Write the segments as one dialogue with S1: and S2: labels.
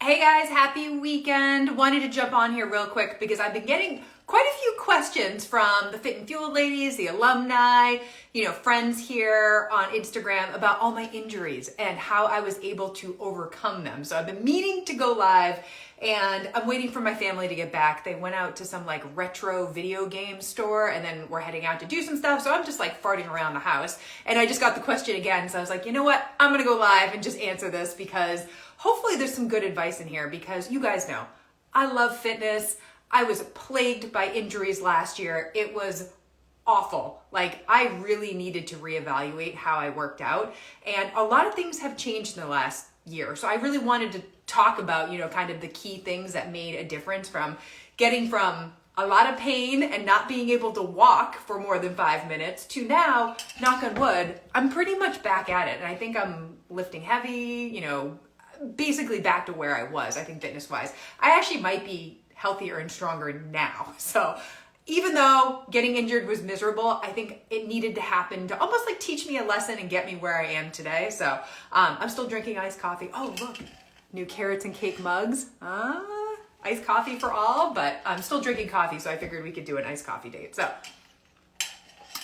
S1: Hey guys, happy weekend. Wanted to jump on here real quick because I've been getting quite a few questions from the Fit and Fuel ladies, the alumni, friends here on Instagram about all my injuries and how I was able to overcome them. So I've been meaning to go live and I'm waiting for my family to get back. They went out to some retro video game store and then we're heading out to do some stuff. So I'm just farting around the house and I just got the question again. So I was like, you know what? I'm going to go live and just answer this because hopefully there's some good advice in here because you guys know I love fitness. I was plagued by injuries last year. It was awful. I really needed to reevaluate how I worked out. And a lot of things have changed in the last year. So I really wanted to talk about, kind of the key things that made a difference from getting from a lot of pain and not being able to walk for more than 5 minutes to now, knock on wood, I'm pretty much back at it. And I think I'm lifting heavy, basically back to where I was, I think fitness wise. I actually might be healthier and stronger now. So even though getting injured was miserable, I think it needed to happen to almost teach me a lesson and get me where I am today. So I'm still drinking iced coffee. Oh, look, new carrots and cake mugs. Iced coffee for all, but I'm still drinking coffee. So I figured we could do an iced coffee date. So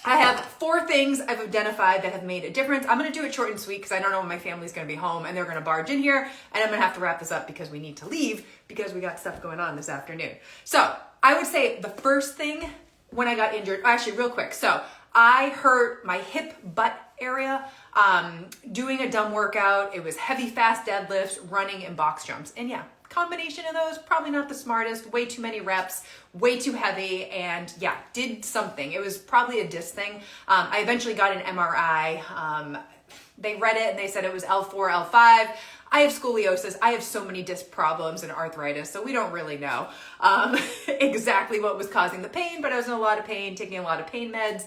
S1: I have 4 things I've identified that have made a difference. I'm going to do it short and sweet because I don't know when my family's going to be home and they're going to barge in here and I'm going to have to wrap this up because we need to leave because we got stuff going on this afternoon. So I would say the first thing when I got injured, actually real quick. So I hurt my hip butt area doing a dumb workout. It was heavy, fast deadlifts, running and box jumps. And yeah, combination of those, probably not the smartest, way too many reps, way too heavy, and yeah, did something. It was probably a disc thing. I eventually got an MRI. They read it and they said it was L4, L5. I have scoliosis. I have so many disc problems and arthritis, so we don't really know exactly what was causing the pain, but I was in a lot of pain, taking a lot of pain meds.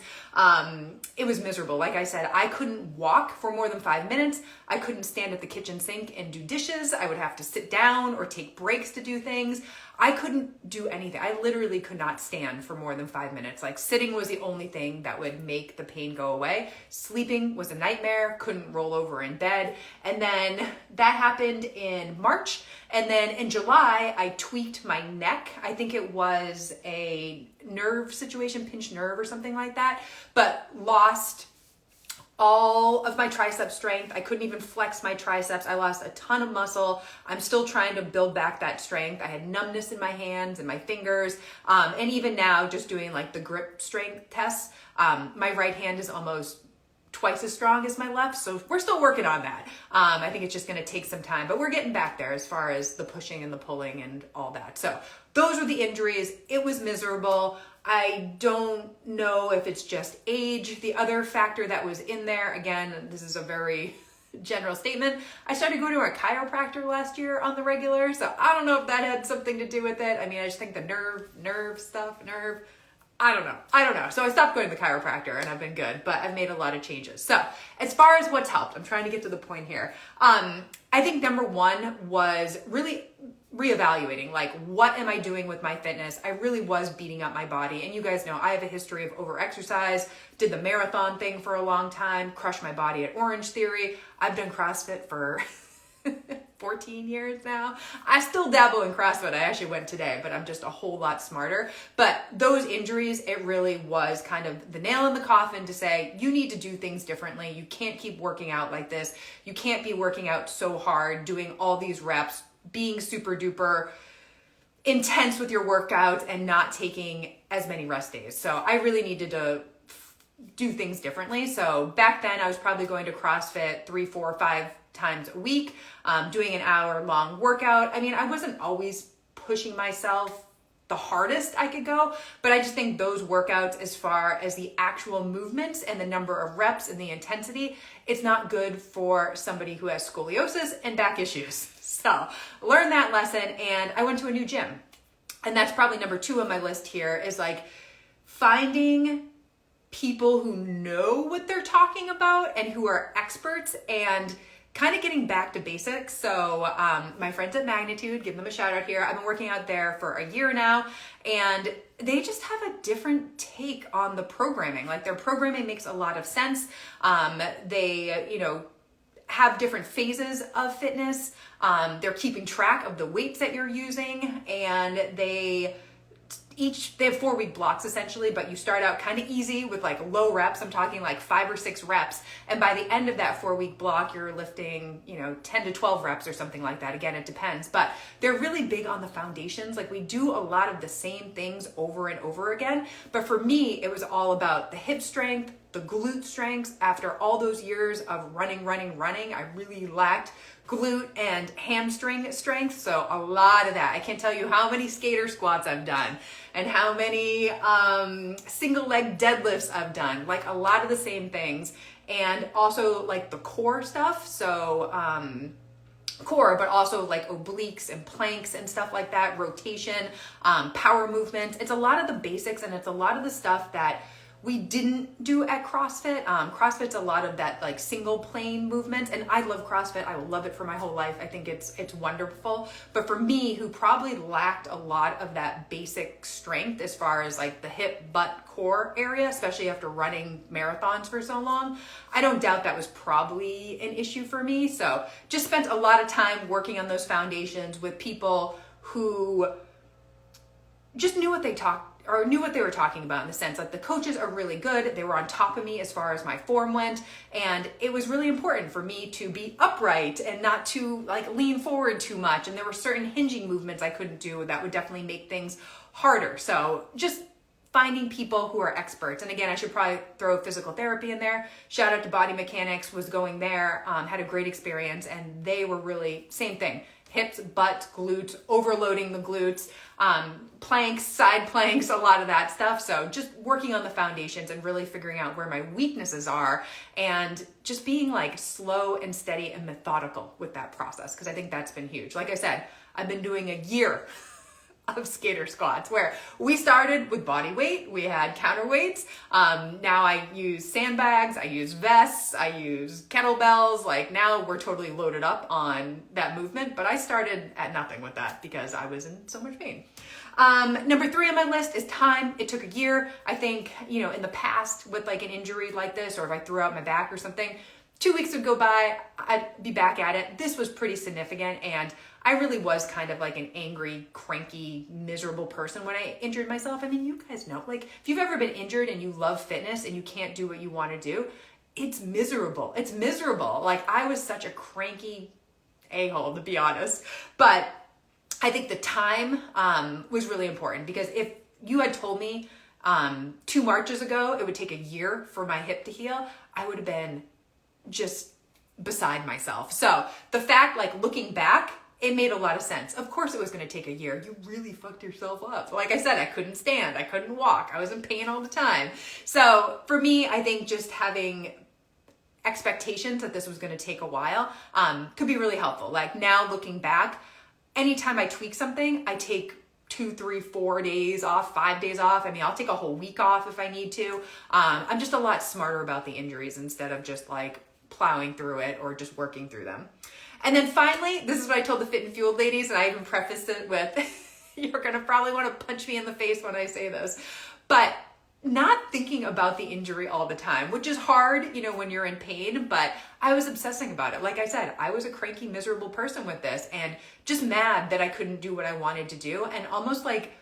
S1: It was miserable. Like I said, I couldn't walk for more than 5 minutes. I couldn't stand at the kitchen sink and do dishes. I would have to sit down or take breaks to do things. I couldn't do anything. I literally could not stand for more than 5 minutes. Sitting was the only thing that would make the pain go away. Sleeping was a nightmare, couldn't roll over in bed. And then that happened in March. And then in July, I tweaked my neck. I think it was a nerve situation, pinched nerve or something like that, but lost all of my tricep strength. I couldn't even flex my triceps. I lost a ton of muscle. I'm still trying to build back that strength. I had numbness in my hands and my fingers. And even now, just doing the grip strength tests, my right hand is almost twice as strong as my left. So we're still working on that. I think it's just going to take some time, but we're getting back there as far as the pushing and the pulling and all that. So those were the injuries. It was miserable. I don't know if it's just age. The other factor that was in there, again, this is a very general statement. I started going to a chiropractor last year on the regular. So I don't know if that had something to do with it. I mean, I just think the nerve stuff, I don't know. So I stopped going to the chiropractor and I've been good, but I've made a lot of changes. So as far as what's helped, I'm trying to get to the point here. I think number 1 was really reevaluating, what am I doing with my fitness? I really was beating up my body. And you guys know I have a history of over-exercise, did the marathon thing for a long time, crushed my body at Orange Theory. I've done CrossFit for 14 years now. I still dabble in CrossFit. I actually went today, but I'm just a whole lot smarter. But those injuries, it really was kind of the nail in the coffin to say, you need to do things differently. You can't keep working out like this. You can't be working out so hard, doing all these reps, being super duper intense with your workouts and not taking as many rest days. So I really needed to do things differently. So back then I was probably going to CrossFit 3, 4, 5 times a week, doing an hour-long workout. I mean, I wasn't always pushing myself the hardest I could go, but I just think those workouts, as far as the actual movements and the number of reps and the intensity, it's not good for somebody who has scoliosis and back issues. So learn that lesson, and I went to a new gym. And that's probably number 2 on my list here is finding people who know what they're talking about and who are experts and kind of getting back to basics. So my friends at Magnitude, give them a shout out here. I've been working out there for a year now, and they just have a different take on the programming. Their programming makes a lot of sense. They, have different phases of fitness. They're keeping track of the weights that you're using, and they have 4-week blocks essentially, but you start out kind of easy with like low reps. I'm talking like 5 or 6 reps. And by the end of that 4-week block, you're lifting, 10 to 12 reps or something like that. Again, it depends, but they're really big on the foundations. Like we do a lot of the same things over and over again. But for me, it was all about the hip strength, the glute strength. After all those years of running, I really lacked glute and hamstring strength. So a lot of that. I can't tell you how many skater squats I've done and how many single leg deadlifts I've done. Like a lot of the same things. And also like the core stuff. So core, but also like obliques and planks and stuff like that, rotation, power movements. It's a lot of the basics, and it's a lot of the stuff that we didn't do at CrossFit. CrossFit's a lot of that like single plane movements, and I love CrossFit. I will love it for my whole life. I think it's wonderful. But for me, who probably lacked a lot of that basic strength as far as like the hip, butt, core area, especially after running marathons for so long, I don't doubt that was probably an issue for me. So just spent a lot of time working on those foundations with people who just knew what they were talking about, in the sense like the coaches are really good. They were on top of me as far as my form went. And it was really important for me to be upright and not to like lean forward too much. And there were certain hinging movements I couldn't do that would definitely make things harder. So just finding people who are experts. And again, I should probably throw physical therapy in there. Shout out to Body Mechanics, was going there, had a great experience, and they were really same thing. Hips, butt, glutes, overloading the glutes, planks, side planks, a lot of that stuff. So just working on the foundations and really figuring out where my weaknesses are, and just being like slow and steady and methodical with that process, because I think that's been huge. Like I said, I've been doing a year of skater squats where we started with body weight, we had counterweights. Now I use sandbags, I use vests, I use kettlebells. Like now we're totally loaded up on that movement, but I started at nothing with that because I was in so much pain. Number 3 on my list is time. It took a year. I think, in the past with like an injury like this, or if I threw out my back or something, 2 weeks would go by, I'd be back at it. This was pretty significant, and I really was kind of like an angry, cranky, miserable person when I injured myself. I mean, you guys know, like if you've ever been injured and you love fitness and you can't do what you want to do, it's miserable. It's miserable. Like I was such a cranky a-hole, to be honest. But I think the time was really important, because if you had told me 2 Marches ago it would take a year for my hip to heal, I would have been just beside myself. So the fact, like looking back, it made a lot of sense. Of course it was going to take a year. You really fucked yourself up. Like I said, I couldn't stand, I couldn't walk, I was in pain all the time. So for me, I think just having expectations that this was going to take a while could be really helpful. Like now looking back, anytime I tweak something, I take 2, 3, 4 days off, 5 days off. I mean, I'll take a whole week off if I need to. I'm just a lot smarter about the injuries instead of just like plowing through it or just working through them. And then finally, this is what I told the Fit and Fueled ladies, and I even prefaced it with, you're going to probably want to punch me in the face when I say this, but not thinking about the injury all the time, which is hard, when you're in pain, but I was obsessing about it. Like I said, I was a cranky, miserable person with this, and just mad that I couldn't do what I wanted to do. And almost like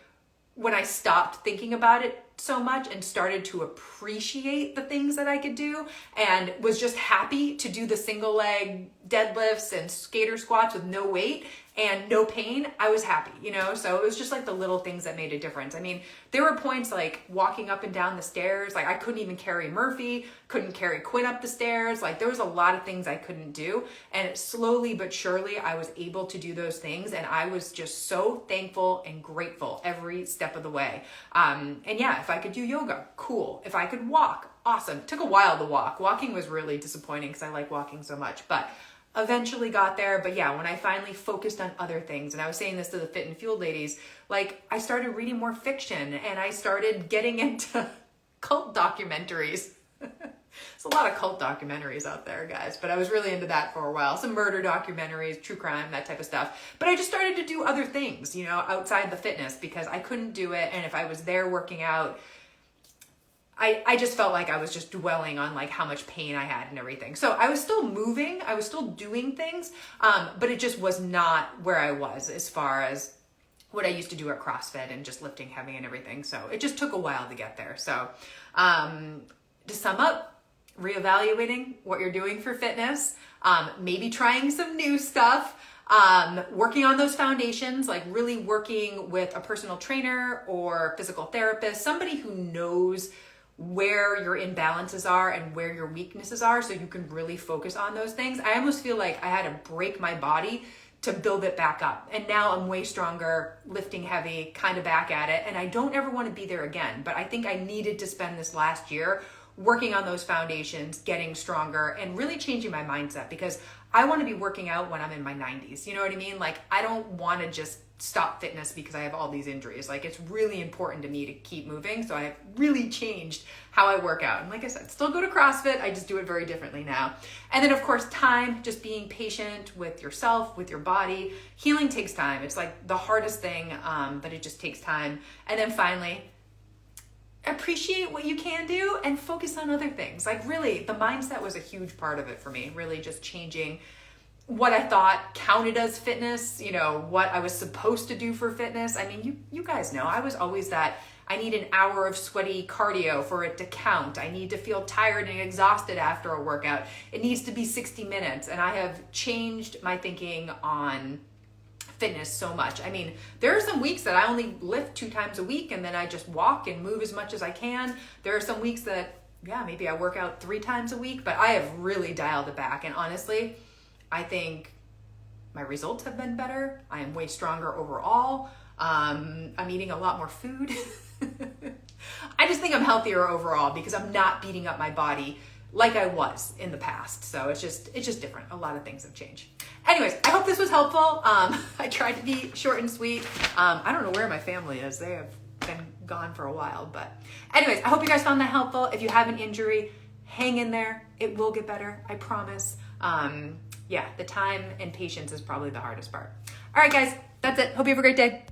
S1: when I stopped thinking about it so much and started to appreciate the things that I could do, and was just happy to do the single leg deadlifts and skater squats with no weight and no pain, I was happy, So it was just like the little things that made a difference. I mean, there were points like walking up and down the stairs, like I couldn't even carry Murphy, couldn't carry Quinn up the stairs. Like there was a lot of things I couldn't do, and slowly but surely I was able to do those things, and I was just so thankful and grateful every step of the way. And yeah, if I could do yoga, cool. If I could walk, awesome. It took a while to walk. Walking was really disappointing because I like walking so much, but eventually got there. But yeah, when I finally focused on other things, and I was saying this to the Fit and Fueled ladies, like I started reading more fiction, and I started getting into cult documentaries. There's a lot of cult documentaries out there, guys, but I was really into that for a while. Some murder documentaries, true crime, that type of stuff. But I just started to do other things, outside the fitness, because I couldn't do it. And if I was there working out, I just felt like I was just dwelling on like how much pain I had and everything. So I was still moving, I was still doing things, but it just was not where I was as far as what I used to do at CrossFit and just lifting heavy and everything. So it just took a while to get there. So to sum up, reevaluating what you're doing for fitness, maybe trying some new stuff, working on those foundations, like really working with a personal trainer or physical therapist, somebody who knows where your imbalances are and where your weaknesses are so you can really focus on those things. I almost feel like I had to break my body to build it back up. And now I'm way stronger, lifting heavy, kind of back at it. And I don't ever want to be there again. But I think I needed to spend this last year working on those foundations, getting stronger, and really changing my mindset, because I want to be working out when I'm in my 90s. You know what I mean? Like, I don't want to just stop fitness because I have all these injuries. Like, it's really important to me to keep moving. So I have really changed how I work out. And like I said, still go to CrossFit. I just do it very differently now. And then of course, time, just being patient with yourself, with your body. Healing takes time. It's like the hardest thing, but it just takes time. And then finally, appreciate what you can do and focus on other things. Like, really, the mindset was a huge part of it for me. Really just changing what I thought counted as fitness, you know, what I was supposed to do for fitness. I mean, you guys know, I was always that I need an hour of sweaty cardio for it to count. I need to feel tired and exhausted after a workout. It needs to be 60 minutes. And I have changed my thinking on fitness so much. I mean, there are some weeks that I only lift 2 times a week and then I just walk and move as much as I can. There are some weeks that, yeah, maybe I work out 3 times a week, but I have really dialed it back. And honestly, I think my results have been better. I am way stronger overall. I'm eating a lot more food. I just think I'm healthier overall because I'm not beating up my body like I was in the past. So it's just different. A lot of things have changed. Anyways, I hope this was helpful. I tried to be short and sweet. I don't know where my family is. They have been gone for a while, but anyways, I hope you guys found that helpful. If you have an injury, hang in there. It will get better. I promise. Yeah, the time and patience is probably the hardest part. All right, guys, that's it. Hope you have a great day.